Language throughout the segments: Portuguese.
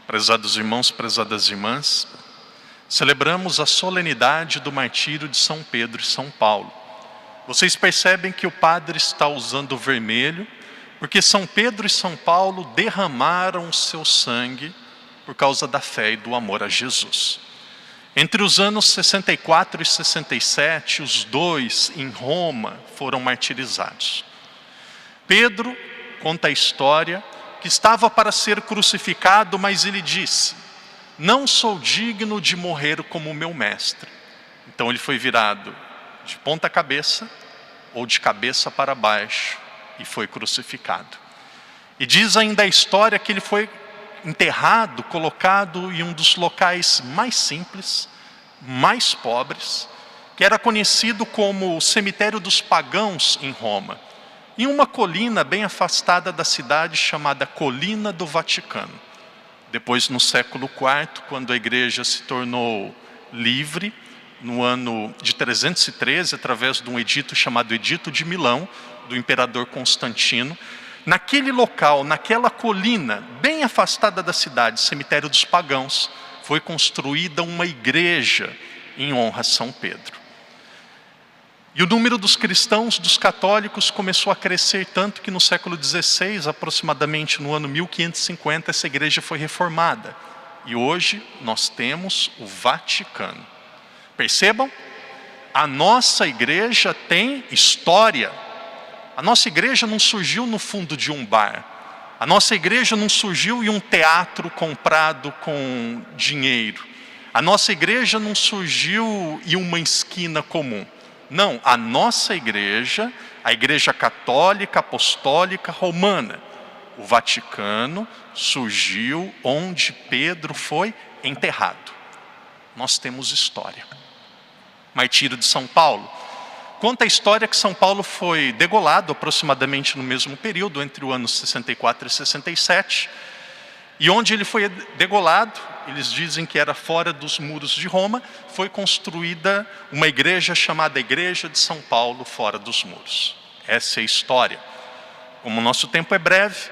Prezados irmãos, prezadas irmãs, celebramos a solenidade do martírio de São Pedro e São Paulo. Vocês percebem que o padre está usando vermelho, porque São Pedro e São Paulo derramaram o seu sangue por causa da fé e do amor a Jesus. Entre os anos 64 e 67, os dois em Roma foram martirizados. Pedro conta a história que estava para ser crucificado, mas ele disse: não sou digno de morrer como meu mestre. Então ele foi virado de ponta cabeça ou de cabeça para baixo e foi crucificado. E diz ainda a história que ele foi enterrado, colocado em um dos locais mais simples, mais pobres, que era conhecido como o cemitério dos pagãos em Roma, em uma colina bem afastada da cidade chamada Colina do Vaticano. Depois, no século IV, quando a igreja se tornou livre, no ano de 313, através de um edito chamado Edito de Milão, do imperador Constantino, naquele local, naquela colina, bem afastada da cidade, cemitério dos pagãos, foi construída uma igreja em honra a São Pedro. E o número dos cristãos, dos católicos, começou a crescer tanto que no século XVI, aproximadamente no ano 1550, essa igreja foi reformada. E hoje nós temos o Vaticano. Percebam? A nossa igreja tem história. A nossa igreja não surgiu no fundo de um bar. A nossa igreja não surgiu em um teatro comprado com dinheiro. A nossa igreja não surgiu em uma esquina comum. Não, a nossa igreja, a Igreja Católica, Apostólica, Romana, o Vaticano, surgiu onde Pedro foi enterrado. Nós temos história. Martírio de São Paulo. Conta a história que São Paulo foi degolado aproximadamente no mesmo período, entre o ano 64 e 67. E onde ele foi degolado, eles dizem que era fora dos muros de Roma, foi construída uma igreja chamada Igreja de São Paulo, fora dos muros. Essa é a história. Como o nosso tempo é breve,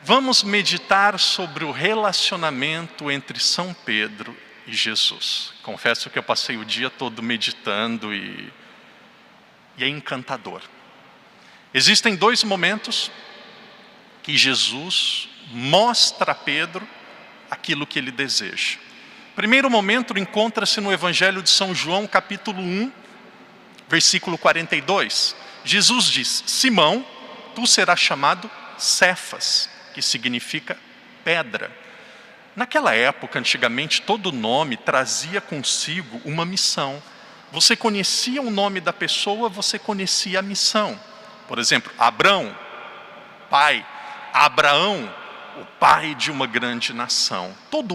vamos meditar sobre o relacionamento entre São Pedro e Jesus. Confesso que eu passei o dia todo meditando e é encantador. Existem dois momentos que Jesus mostra a Pedro aquilo que ele deseja. O primeiro momento encontra-se no Evangelho de São João, capítulo 1, versículo 42. Jesus diz: Simão, tu serás chamado Cefas, que significa pedra. Naquela época, antigamente, todo nome trazia consigo uma missão. Você conhecia o nome da pessoa, você conhecia a missão. Por exemplo, Abrão, pai. Abraão, o pai de uma grande nação. Todo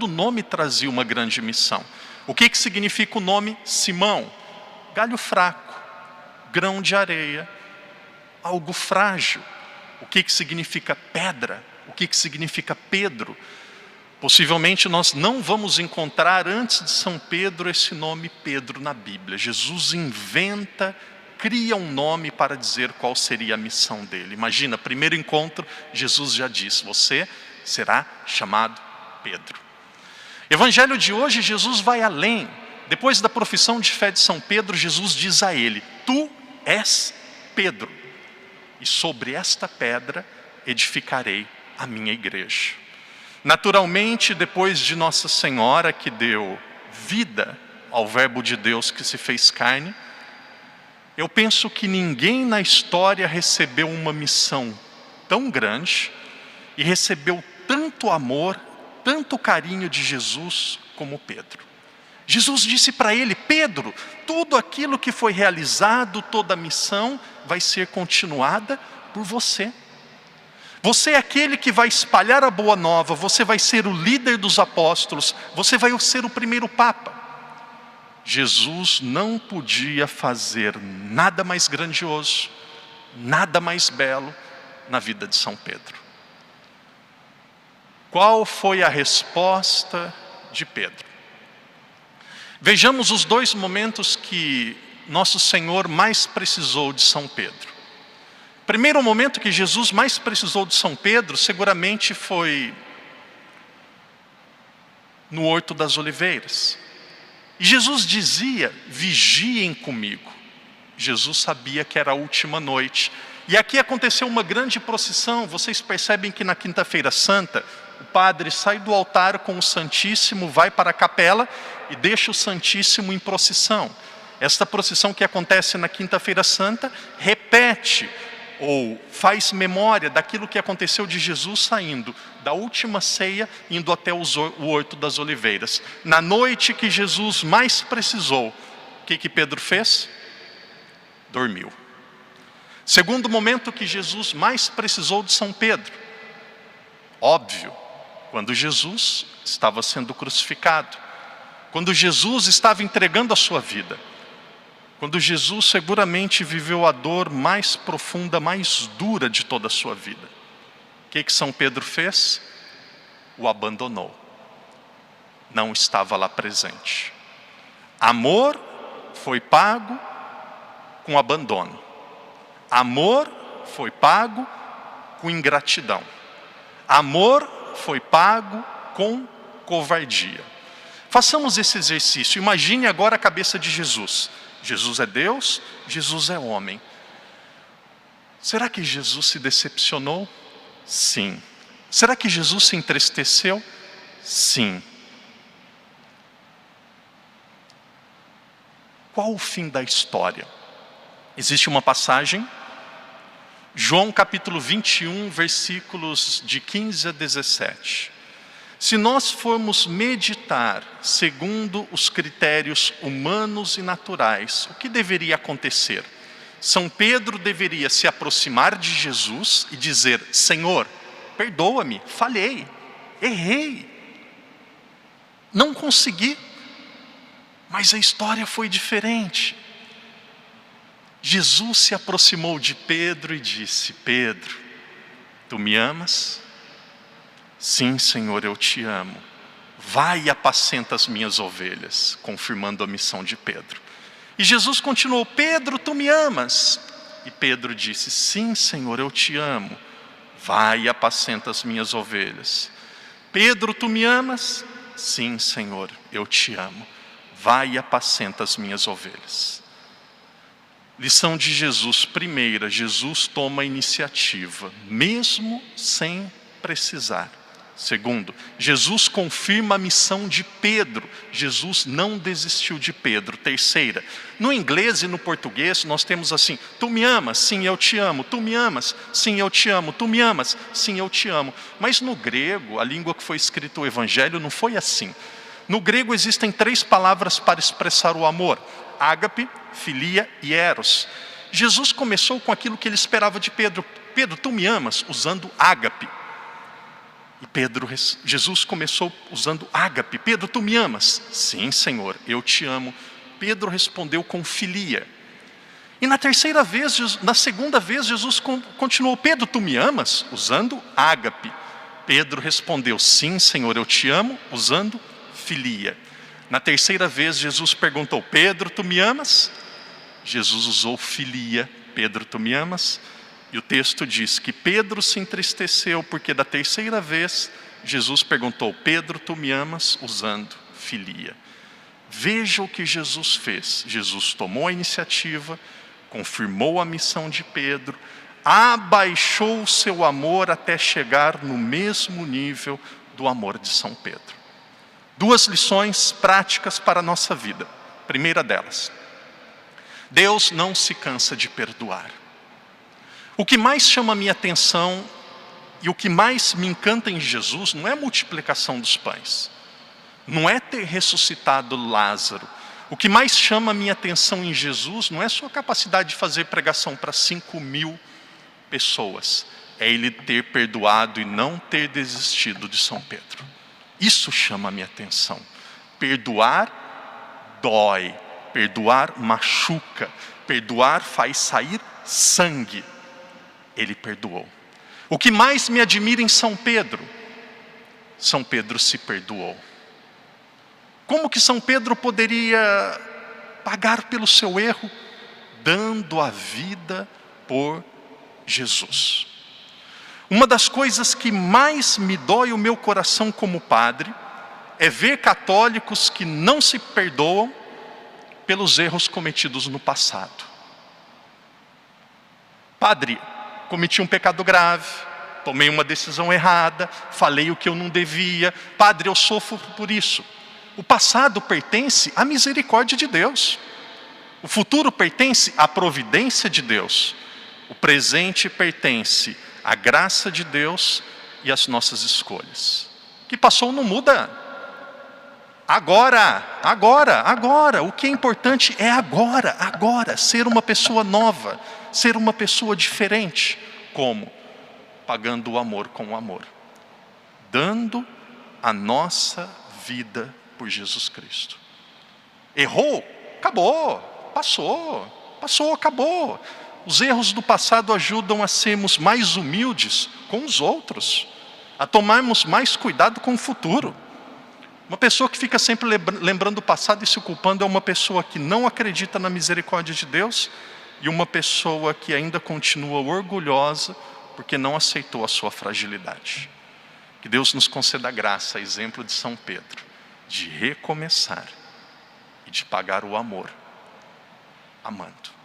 nome trazia uma grande missão. O que significa o nome Simão? Galho fraco, grão de areia, algo frágil. O que significa pedra? O que significa Pedro? Possivelmente nós não vamos encontrar antes de São Pedro esse nome Pedro na Bíblia. Jesus inventa, cria um nome para dizer qual seria a missão dele. Imagina, primeiro encontro, Jesus já disse: você será chamado Pedro. Evangelho de hoje, Jesus vai além. Depois da profissão de fé de São Pedro, Jesus diz a ele: tu és Pedro, e sobre esta pedra edificarei a minha igreja. Naturalmente, depois de Nossa Senhora, que deu vida ao Verbo de Deus que se fez carne, eu penso que ninguém na história recebeu uma missão tão grande e recebeu tanto amor, tanto carinho de Jesus como Pedro. Jesus disse para ele: Pedro, tudo aquilo que foi realizado, toda a missão vai ser continuada por você. Você é aquele que vai espalhar a boa nova, você vai ser o líder dos apóstolos, você vai ser o primeiro papa. Jesus não podia fazer nada mais grandioso, nada mais belo, na vida de São Pedro. Qual foi a resposta de Pedro? Vejamos os dois momentos que nosso Senhor mais precisou de São Pedro. O primeiro momento que Jesus mais precisou de São Pedro, seguramente foi no Horto das Oliveiras. E Jesus dizia: vigiem comigo. Jesus sabia que era a última noite. E aqui aconteceu uma grande procissão. Vocês percebem que na Quinta-feira Santa, o padre sai do altar com o Santíssimo, vai para a capela e deixa o Santíssimo em procissão. Esta procissão que acontece na Quinta-feira Santa repete ou faz memória daquilo que aconteceu de Jesus saindo da última ceia, indo até o Horto das Oliveiras. Na noite que Jesus mais precisou, o que Pedro fez? Dormiu. Segundo momento que Jesus mais precisou de São Pedro, óbvio, quando Jesus estava sendo crucificado, quando Jesus estava entregando a sua vida, quando Jesus seguramente viveu a dor mais profunda, mais dura de toda a sua vida. O que São Pedro fez? O abandonou. Não estava lá presente. Amor foi pago com abandono. Amor foi pago com ingratidão. Amor foi pago com covardia. Façamos esse exercício. Imagine agora a cabeça de Jesus. Jesus é Deus, Jesus é homem. Será que Jesus se decepcionou? Sim. Será que Jesus se entristeceu? Sim. Qual o fim da história? Existe uma passagem, João capítulo 21, versículos de 15 a 17. Se nós formos meditar segundo os critérios humanos e naturais, o que deveria acontecer? São Pedro deveria se aproximar de Jesus e dizer: Senhor, perdoa-me, falhei, errei, não consegui, mas a história foi diferente. Jesus se aproximou de Pedro e disse: Pedro, tu me amas? Sim, Senhor, eu te amo. Vai e apacenta as minhas ovelhas, confirmando a missão de Pedro. E Jesus continuou: Pedro, tu me amas? E Pedro disse: sim, Senhor, eu te amo. Vai e apacenta as minhas ovelhas. Pedro, tu me amas? Sim, Senhor, eu te amo. Vai e apacenta as minhas ovelhas. Lição de Jesus. Primeira, Jesus toma a iniciativa, mesmo sem precisar. Segundo, Jesus confirma a missão de Pedro. Jesus não desistiu de Pedro. Terceira, no inglês e no português nós temos assim: tu me amas? Sim, eu te amo. Tu me amas? Sim, eu te amo. Tu me amas? Sim, eu te amo. Mas no grego, a língua que foi escrito o Evangelho, não foi assim. No grego existem 3 palavras para expressar o amor: ágape, filia e eros. Jesus começou com aquilo que ele esperava de Pedro. Pedro, tu me amas? Usando ágape. E Jesus começou usando ágape. Pedro, tu me amas? Sim, Senhor, eu te amo. Pedro respondeu com filia. E na segunda vez, Jesus continuou: Pedro, tu me amas? Usando ágape. Pedro respondeu: sim, Senhor, eu te amo, usando filia. Na terceira vez, Jesus perguntou: Pedro, tu me amas? Jesus usou filia. Pedro, tu me amas? E o texto diz que Pedro se entristeceu porque da terceira vez Jesus perguntou: Pedro, tu me amas? Usando filia. Veja o que Jesus fez. Jesus tomou a iniciativa, confirmou a missão de Pedro, abaixou o seu amor até chegar no mesmo nível do amor de São Pedro. 2 lições práticas para a nossa vida. Primeira delas: Deus não se cansa de perdoar. O que mais chama a minha atenção e o que mais me encanta em Jesus não é a multiplicação dos pães, não é ter ressuscitado Lázaro. O que mais chama a minha atenção em Jesus não é a sua capacidade de fazer pregação para 5.000 pessoas, é ele ter perdoado e não ter desistido de São Pedro. Isso chama a minha atenção. Perdoar dói, perdoar machuca, perdoar faz sair sangue. Ele perdoou. O que mais me admira em São Pedro se perdoou. Como que São Pedro poderia pagar pelo seu erro? Dando a vida por Jesus. Uma das coisas que mais me dói o meu coração como padre é ver católicos que não se perdoam pelos erros cometidos no passado. Padre, cometi um pecado grave, tomei uma decisão errada, falei o que eu não devia. Padre, eu sofro por isso. O passado pertence à misericórdia de Deus. O futuro pertence à providência de Deus. O presente pertence à graça de Deus e às nossas escolhas. O que passou não muda. Agora. O que é importante é agora. Ser uma pessoa nova, ser uma pessoa diferente. Como? Pagando o amor com o amor. Dando a nossa vida por Jesus Cristo. Errou? Acabou. Passou, acabou. Os erros do passado ajudam a sermos mais humildes com os outros, a tomarmos mais cuidado com o futuro. Uma pessoa que fica sempre lembrando do passado e se culpando é uma pessoa que não acredita na misericórdia de Deus e uma pessoa que ainda continua orgulhosa porque não aceitou a sua fragilidade. Que Deus nos conceda a graça, a exemplo de São Pedro, de recomeçar e de pagar o amor amando.